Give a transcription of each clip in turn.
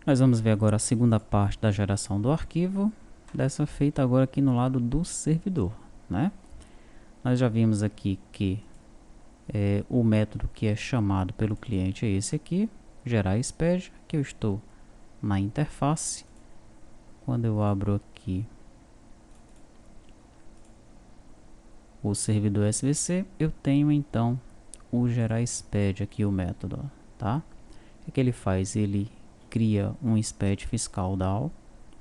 Nós vamos ver agora a segunda parte da geração do arquivo, dessa feita agora aqui no lado do servidor, né? Nós já vimos aqui que o método que é chamado pelo cliente é esse aqui, gerar SPED, que eu estou na interface. Quando eu abro aqui o servidor SVC, eu tenho então o gerar SPED aqui, o método, tá? O que ele faz? Ele cria um SPED fiscal DAO,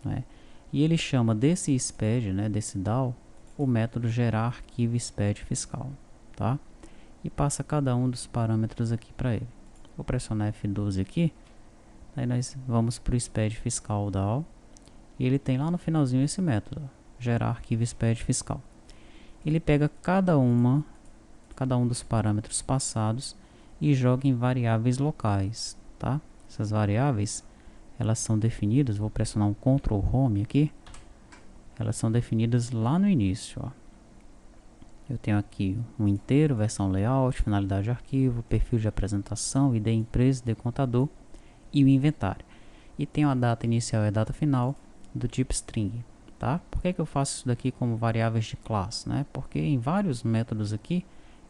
né? E ele chama desse SPED, né, desse DAO, o método gerar arquivo SPED fiscal, tá? E passa cada um dos parâmetros aqui para ele. Vou pressionar F12 aqui, aí nós vamos para o SPED fiscal DAO, e ele tem lá no finalzinho esse método, gerar arquivo SPED fiscal. Ele pega cada um dos parâmetros passados e joga em variáveis locais, tá? Essas variáveis, elas são definidas, vou pressionar um Ctrl Home aqui, elas são definidas lá no início, ó. Eu tenho aqui um inteiro, versão layout, finalidade de arquivo, perfil de apresentação, ID empresa, ID contador e o inventário. E tenho a data inicial e a data final do tipo string, tá? Por que eu faço isso daqui como variáveis de classe, né? Porque em vários métodos aqui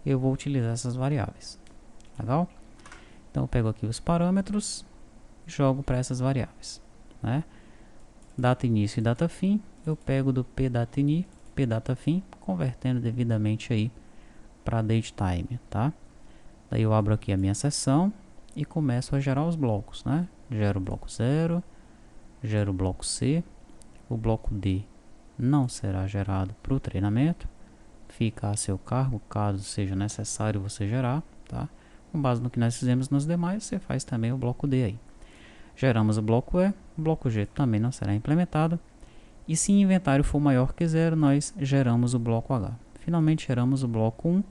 eu vou utilizar essas variáveis. Legal? Então eu pego aqui os parâmetros, jogo para essas variáveis, né? Data início e data fim, eu pego do pDataIni, pDataFim, convertendo devidamente aí para datetime, tá? Daí eu abro aqui a minha seção e começo a gerar os blocos, né? Gero o bloco 0, gero o bloco C, o bloco D não será gerado para o treinamento, fica a seu cargo, caso seja necessário você gerar, tá? Com base no que nós fizemos nos demais, você faz também o bloco D aí. Geramos o bloco E, o bloco G também não será implementado, e se o inventário for maior que 0, nós geramos o bloco H. Finalmente geramos o bloco 1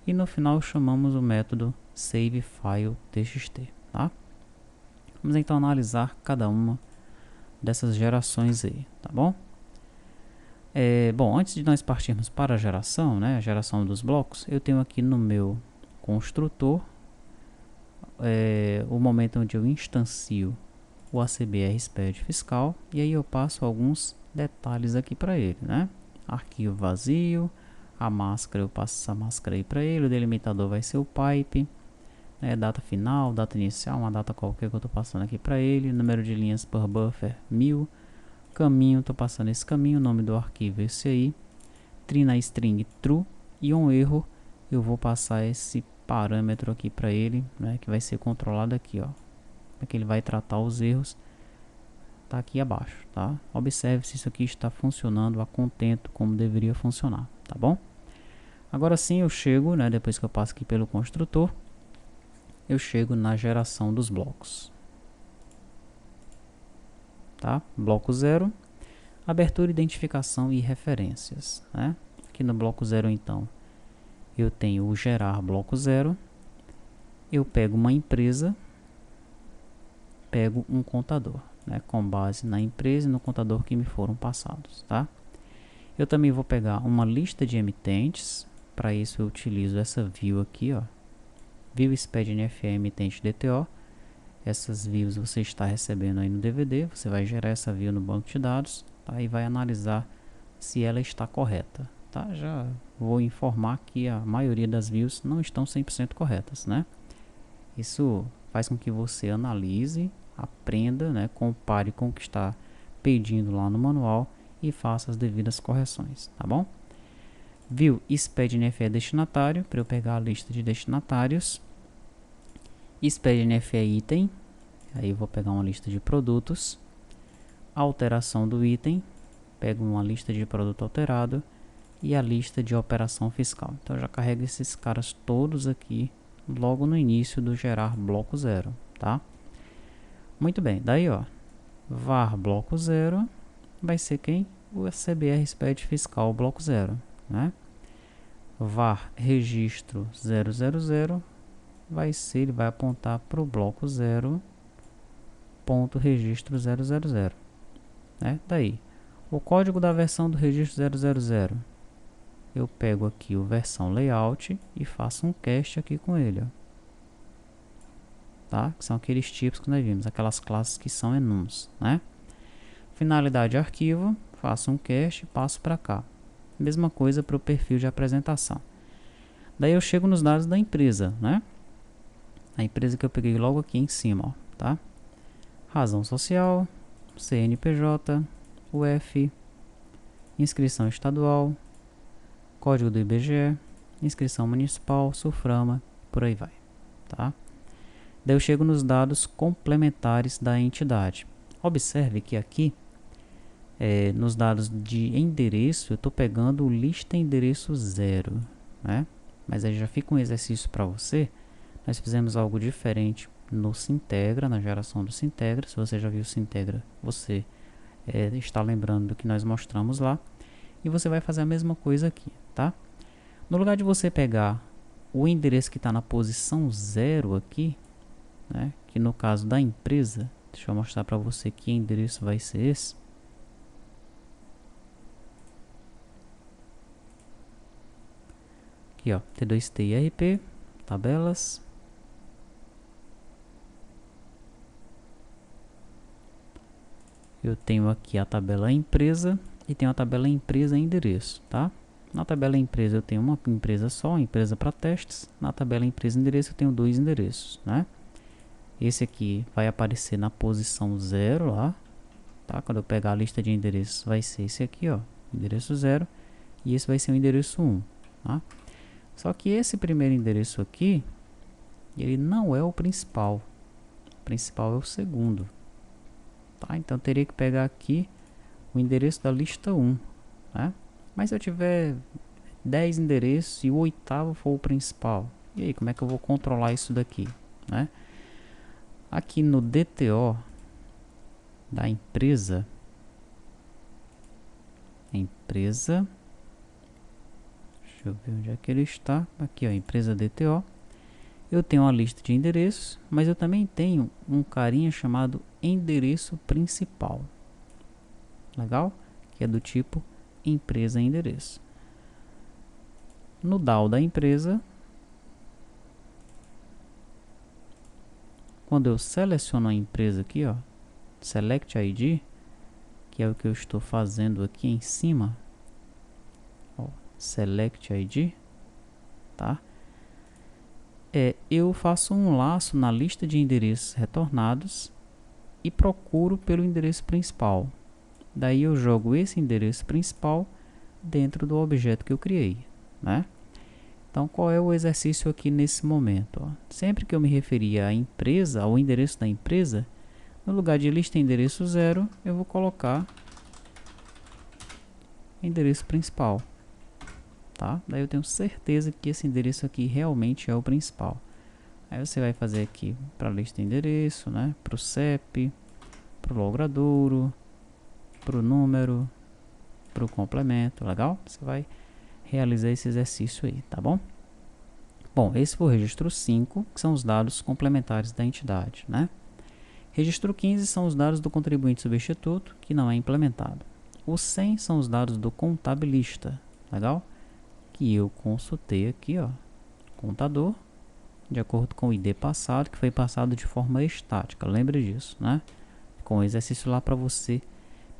e no final chamamos o método SaveFileTxt, tá? Vamos então analisar cada uma dessas gerações aí, tá bom? Bom, antes de nós partirmos para a geração, né, a geração dos blocos, eu tenho aqui no meu construtor o momento onde eu instancio o ACBR SPED fiscal, e aí eu passo alguns detalhes aqui para ele, né? Arquivo vazio, a máscara, eu passo essa máscara aí para ele, o delimitador vai ser o pipe, né? Data final, data inicial, uma data qualquer que eu estou passando aqui para ele, número de linhas por buffer 1000, caminho, estou passando esse caminho, nome do arquivo esse aí, trina string true, e um erro, eu vou passar esse parâmetro aqui para ele, né? Que vai ser controlado aqui, ó. Que ele vai tratar os erros, tá aqui abaixo, tá? Observe se isso aqui está funcionando a contento como deveria funcionar, tá bom? Agora sim eu chego, né, depois que eu passo aqui pelo construtor, eu chego na geração dos blocos, tá? Bloco 0, abertura, identificação e referências, né? Aqui no bloco 0 então, eu tenho o gerar bloco 0, eu pego uma empresa, pego um contador, né, com base na empresa e no contador que me foram passados, tá? Eu também vou pegar uma lista de emitentes, para isso eu utilizo essa view aqui, ó, view SPED-NFE emitente DTO. Essas views você está recebendo aí no DVD, você vai gerar essa view no banco de dados, tá? E vai analisar se ela está correta, tá? Já vou informar que a maioria das views não estão 100% corretas, né? Isso faz com que você analise, aprenda, né, compare com o que está pedindo lá no manual e faça as devidas correções, tá bom? View SPED-NFE destinatário, para eu pegar a lista de destinatários. SPED-NFE item, aí eu vou pegar uma lista de produtos. Alteração do item, pego uma lista de produto alterado e a lista de operação fiscal. Então eu já carrego esses caras todos aqui logo no início do gerar bloco 0, tá? Muito bem, daí ó, var bloco 0 vai ser quem? O CBR SPED fiscal bloco 0, né? Var registro 000 vai ser, ele vai apontar para o bloco 0 ponto registro 000, né? Daí, o código da versão do registro 000, eu pego aqui o versão layout e faço um cast aqui com ele, ó. tá? Que são aqueles tipos que nós vimos, aquelas classes que são enums, né? Finalidade arquivo, faço um cast e passo para cá. Mesma coisa para o perfil de apresentação. Daí eu chego nos dados da empresa, né? A empresa que eu peguei logo aqui em cima, ó, tá? Razão social, CNPJ, UF, inscrição estadual, código do IBGE, inscrição municipal, SUFRAMA, por aí vai, tá? Daí eu chego nos dados complementares da entidade. Observe que aqui, nos dados de endereço, eu estou pegando o lista endereço 0, né? Mas aí já fica um exercício para você. Nós fizemos algo diferente no Sintegra, na geração do Sintegra. Se você já viu o Sintegra, você está lembrando do que nós mostramos lá. E você vai fazer a mesma coisa aqui, tá? No lugar de você pegar o endereço que está na posição 0 aqui, né? Que no caso da empresa, deixa eu mostrar para você que endereço vai ser esse. Aqui, ó, T2TIRP, tabelas. Eu tenho aqui a tabela empresa e tenho a tabela empresa endereço, tá? Na tabela empresa eu tenho uma empresa só, empresa para testes. Na tabela empresa endereço eu tenho 2 endereços, né? Esse aqui vai aparecer na posição 0 lá, tá? Quando eu pegar a lista de endereços vai ser esse aqui, ó, endereço 0. E esse vai ser o endereço 1, tá? Só que esse primeiro endereço aqui, ele não é o principal. O principal é o segundo. Tá? Então teria que pegar aqui o endereço da lista 1, né? Mas se eu tiver 10 endereços e o 8º for o principal, e aí como é que eu vou controlar isso daqui, né? Aqui no DTO da empresa, deixa eu ver onde é que ele está. Aqui, ó, empresa DTO. Eu tenho uma lista de endereços, mas eu também tenho um carinha chamado endereço principal. Legal? Que é do tipo empresa endereço. No DAO da empresa, quando eu seleciono a empresa aqui, ó, Select ID, que é o que eu estou fazendo aqui em cima, ó, Select ID, tá? Eu faço um laço na lista de endereços retornados e procuro pelo endereço principal. Daí eu jogo esse endereço principal dentro do objeto que eu criei, né? Então, qual é o exercício aqui nesse momento? Ó? Sempre que eu me referir à empresa, ao endereço da empresa, no lugar de lista endereço 0, eu vou colocar endereço principal. Tá? Daí eu tenho certeza que esse endereço aqui realmente é o principal. Aí você vai fazer aqui para a lista endereço, né? Para o CEP, para o logradouro, para o número, para o complemento, legal? Você vai realizar esse exercício aí, tá bom? Bom, esse foi o registro 5, que são os dados complementares da entidade, né? Registro 15 são os dados do contribuinte substituto, que não é implementado. Os 100 são os dados do contabilista, legal? Que eu consultei aqui, ó, contador, de acordo com o ID passado, que foi passado de forma estática, lembre disso, né? Com o exercício lá para você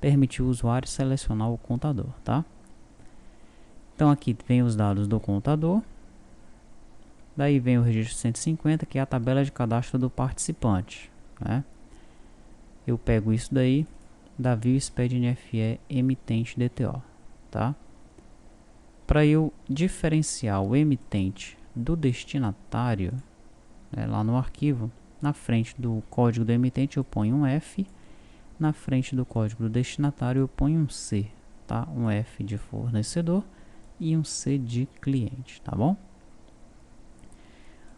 permitir o usuário selecionar o contador, tá? Então aqui vem os dados do contador, daí vem o registro 150, que é a tabela de cadastro do participante, né? Eu pego isso daí, Davi SPED NFE emitente DTO, tá? Para eu diferenciar o emitente do destinatário, né, lá no arquivo, na frente do código do emitente eu ponho um F, na frente do código do destinatário eu ponho um C, tá? Um F de fornecedor e um C de cliente, tá bom?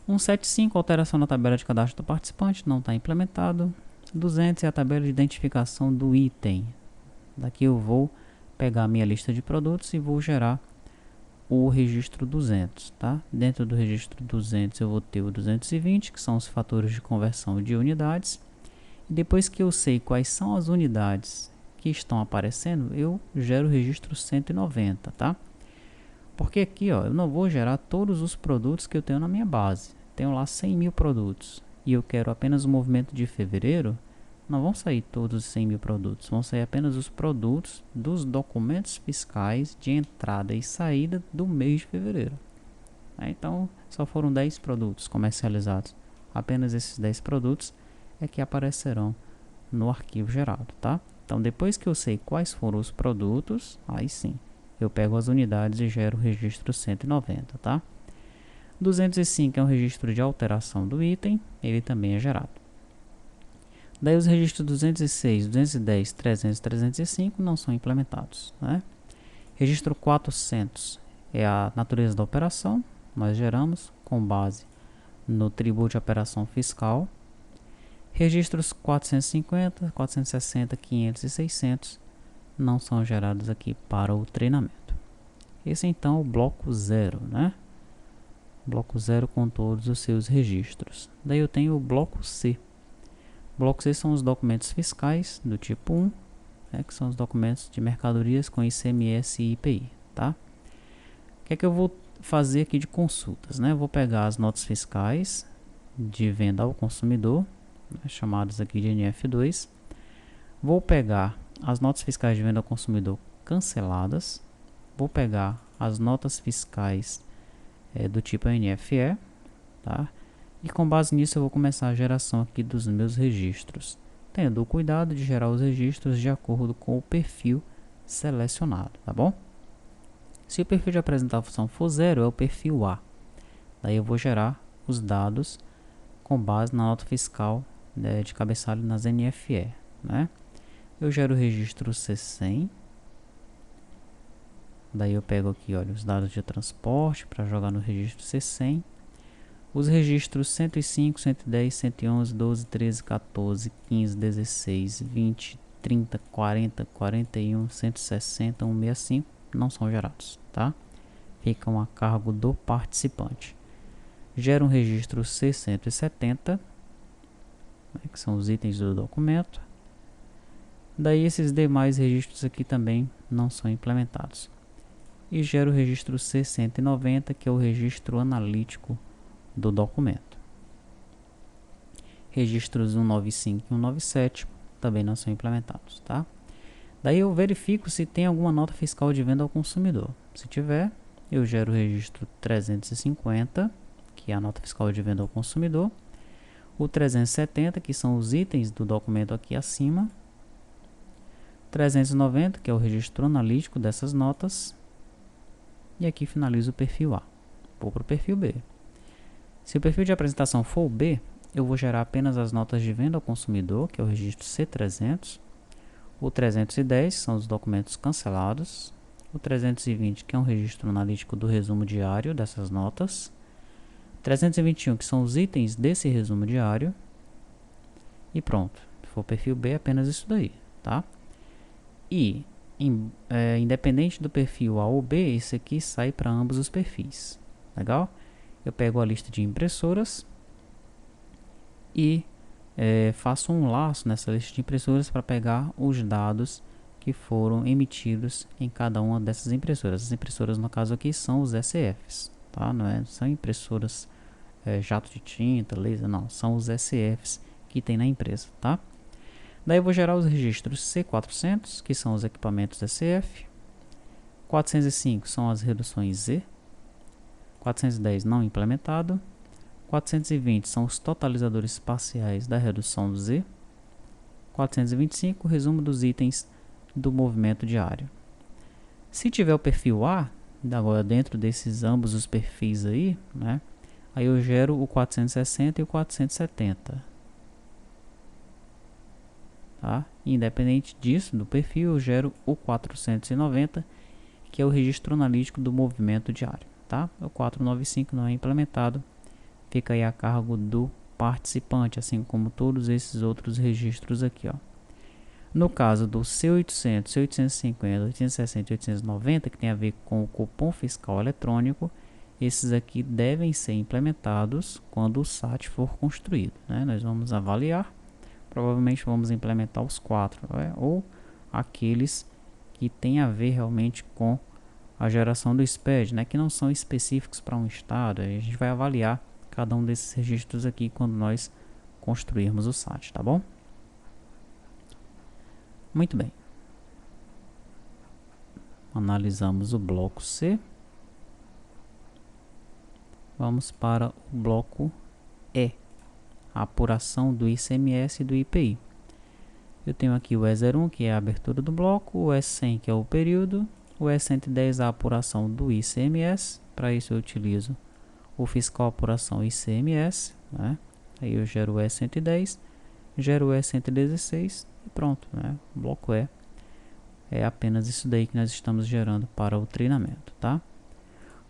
175, alteração na tabela de cadastro do participante, não está implementado. 200 é a tabela de identificação do item. Daqui eu vou pegar a minha lista de produtos e vou gerar o registro 200, tá? Dentro do registro 200 eu vou ter o 220, que são os fatores de conversão de unidades. E depois que eu sei quais são as unidades que estão aparecendo, eu gero o registro 190, tá? Porque aqui, ó, eu não vou gerar todos os produtos que eu tenho na minha base. Tenho lá 100 mil produtos. e eu quero apenas o movimento de fevereiro, não vão sair todos os 100 mil produtos, vão sair apenas os produtos dos documentos fiscais de entrada e saída do mês de fevereiro. Então, só foram 10 produtos comercializados. Apenas esses 10 produtos é que aparecerão no arquivo gerado, tá? Então, depois que eu sei quais foram os produtos, aí sim, eu pego as unidades e gero o registro 190, tá? 205 é um registro de alteração do item, ele também é gerado. Daí os registros 206, 210, 300 e 305 não são implementados, né? Registro 400 é a natureza da operação, nós geramos com base no tributo de operação fiscal. Registros 450, 460, 500 e 600 não são gerados aqui para o treinamento. Esse então é o bloco 0, né? Bloco 0 com todos os seus registros. Daí eu tenho o bloco C. Bloco C são os documentos fiscais do tipo 1, né, que são os documentos de mercadorias com ICMS e IPI, tá? O que é que eu vou fazer aqui de consultas, né? Eu vou pegar as notas fiscais de venda ao consumidor, né, chamadas aqui de NF2. Vou pegar as notas fiscais de venda ao consumidor canceladas. Vou pegar as notas fiscais do tipo NFE, tá? E com base nisso eu vou começar a geração aqui dos meus registros, tendo o cuidado de gerar os registros de acordo com o perfil selecionado, tá bom? Se o perfil de apresentação for 0, é o perfil A. Daí eu vou gerar os dados com base na nota fiscal de cabeçalho nas NFE, né? Eu gero o registro C100. Daí eu pego aqui, olha, os dados de transporte para jogar no registro C100. Os registros 105, 110, 111, 12, 13, 14, 15, 16, 20, 30, 40, 41, 160, 165 não são gerados, tá? Ficam a cargo do participante. Gera um registro C170, né, que são os itens do documento. Daí esses demais registros aqui também não são implementados. E gera o registro C190, que é o registro analítico do documento. Registros 195 e 197 também não são implementados, tá? Daí eu verifico se tem alguma nota fiscal de venda ao consumidor. Se tiver, eu gero o registro 350, que é a nota fiscal de venda ao consumidor. O 370, que são os itens do documento aqui acima. 390, que é o registro analítico dessas notas. E aqui finalizo o perfil A. Vou para o perfil B. Se o perfil de apresentação for o B, eu vou gerar apenas as notas de venda ao consumidor, que é o registro C300. O 310 são os documentos cancelados. O 320, que é um registro analítico do resumo diário dessas notas. 321, que são os itens desse resumo diário. E pronto. Se for o perfil B, é apenas isso daí, tá? E, independente do perfil A ou B, esse aqui sai para ambos os perfis. Legal? Eu pego a lista de impressoras e faço um laço nessa lista de impressoras para pegar os dados que foram emitidos em cada uma dessas impressoras. As impressoras, no caso aqui, são os SCFs, tá? Não são impressoras jato de tinta, laser, não. São os SCFs que tem na empresa, tá? Daí eu vou gerar os registros C400, que são os equipamentos SCF. 405 são as reduções Z. 410 não implementado. 420 são os totalizadores parciais da redução do Z. 425 resumo dos itens do movimento diário. Se tiver o perfil A, agora dentro desses ambos os perfis aí, né, aí eu gero o 460 e o 470. Tá? Independente disso, do perfil, eu gero o 490, que é o registro analítico do movimento diário. Tá? O 495 não é implementado, fica aí a cargo do participante, assim como todos esses outros registros aqui, ó. No caso do C800, C850, 860 e 890, que tem a ver com o cupom fiscal eletrônico, esses aqui devem ser implementados quando o SAT for construído, né? Nós vamos avaliar, provavelmente vamos implementar os 4, né? Ou aqueles que tem a ver realmente com a geração do SPED, né, que não são específicos para um estado. A gente vai avaliar cada um desses registros aqui quando nós construirmos o site, tá bom? Muito bem. Analisamos o bloco C. Vamos para o bloco E, a apuração do ICMS e do IPI. Eu tenho aqui o E01, que é a abertura do bloco, o E100, que é o período, o E110, a apuração do ICMS. Para isso eu utilizo o fiscal apuração ICMS, né? Aí eu gero o E110, gero o E116 e pronto, né? O bloco E é apenas isso daí que nós estamos gerando para o treinamento, tá?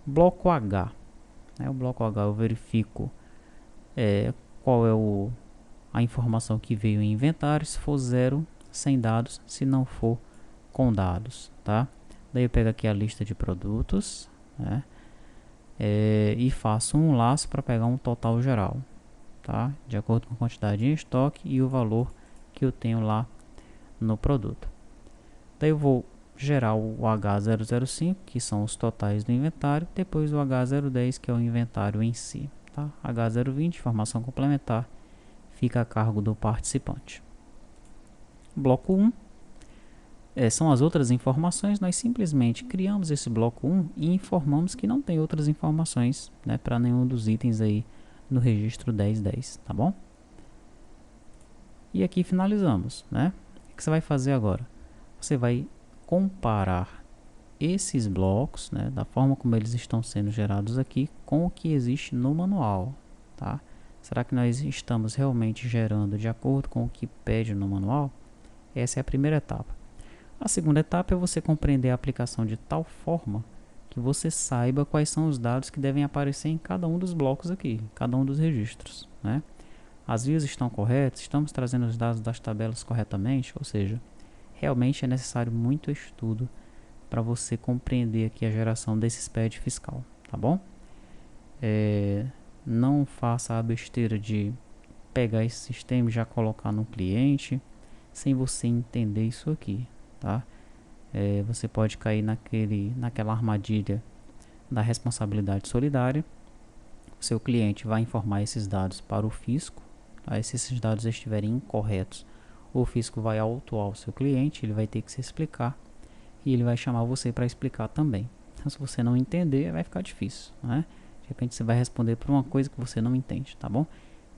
Bloco H, né? O bloco H eu verifico qual é a informação que veio em inventário, se for 0, sem dados, se não for com dados, tá? Daí eu pego aqui a lista de produtos, né? E faço um laço para pegar um total geral, tá? De acordo com a quantidade em estoque e o valor que eu tenho lá no produto. Daí eu vou gerar o H005, que são os totais do inventário, depois o H010, que é o inventário em si, tá? H020, informação complementar, fica a cargo do participante. Bloco 1 são as outras informações. Nós simplesmente criamos esse bloco 1 e informamos que não tem outras informações, né, para nenhum dos itens aí no registro 1010, tá bom? E aqui finalizamos, né? O que você vai fazer agora? Você vai comparar esses blocos, né, da forma como eles estão sendo gerados aqui, com o que existe no manual, tá? Será que nós estamos realmente gerando de acordo com o que pede no manual? Essa é a primeira etapa. A segunda etapa é você compreender a aplicação de tal forma que você saiba quais são os dados que devem aparecer em cada um dos blocos aqui, cada um dos registros, né? As vias estão corretas, estamos trazendo os dados das tabelas corretamente, ou seja, realmente é necessário muito estudo para você compreender aqui a geração desse SPED fiscal, tá bom? Não faça a besteira de pegar esse sistema e já colocar no cliente sem você entender isso aqui, tá? Você pode cair naquela armadilha da responsabilidade solidária. O seu cliente vai informar esses dados para o fisco, tá? Se esses dados estiverem incorretos, o fisco vai autuar o seu cliente, ele vai ter que se explicar e ele vai chamar você para explicar também. Então, se você não entender, vai ficar difícil, né? De repente você vai responder por uma coisa que você não entende, tá bom?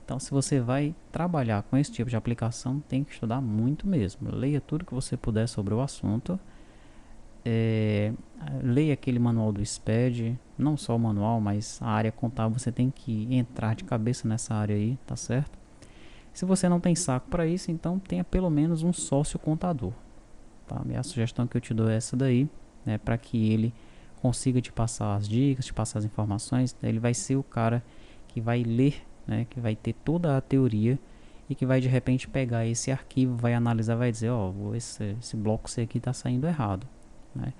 Então, se você vai trabalhar com esse tipo de aplicação, tem que estudar muito mesmo. Leia tudo que você puder sobre o assunto. Leia aquele manual do SPED, não só o manual, mas a área contábil, você tem que entrar de cabeça nessa área aí, tá certo? Se você não tem saco para isso, então tenha pelo menos um sócio contador, tá? Minha sugestão que eu te dou é essa daí, né, para que ele consiga te passar as dicas, te passar as informações. Ele vai ser o cara que vai ler, né, que vai ter toda a teoria e que vai de repente pegar esse arquivo, vai analisar, vai dizer, ó, esse bloco C aqui está saindo errado, né?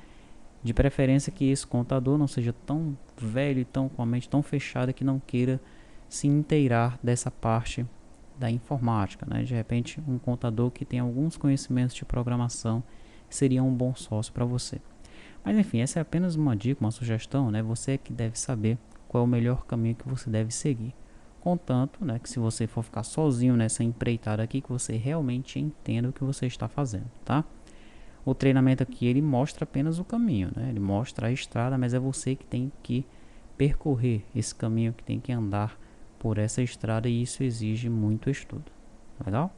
De preferência que esse contador não seja tão velho e com a mente tão fechada que não queira se inteirar dessa parte da informática, né? De repente um contador que tem alguns conhecimentos de programação seria um bom sócio para você. Mas enfim, essa é apenas uma dica, uma sugestão, né? Você é que deve saber qual é o melhor caminho que você deve seguir. Contanto, né, que se você for ficar sozinho nessa empreitada aqui, que você realmente entenda o que você está fazendo, tá? O treinamento aqui, ele mostra apenas o caminho, né? Ele mostra a estrada, mas é você que tem que percorrer esse caminho, que tem que andar por essa estrada, e isso exige muito estudo. Legal?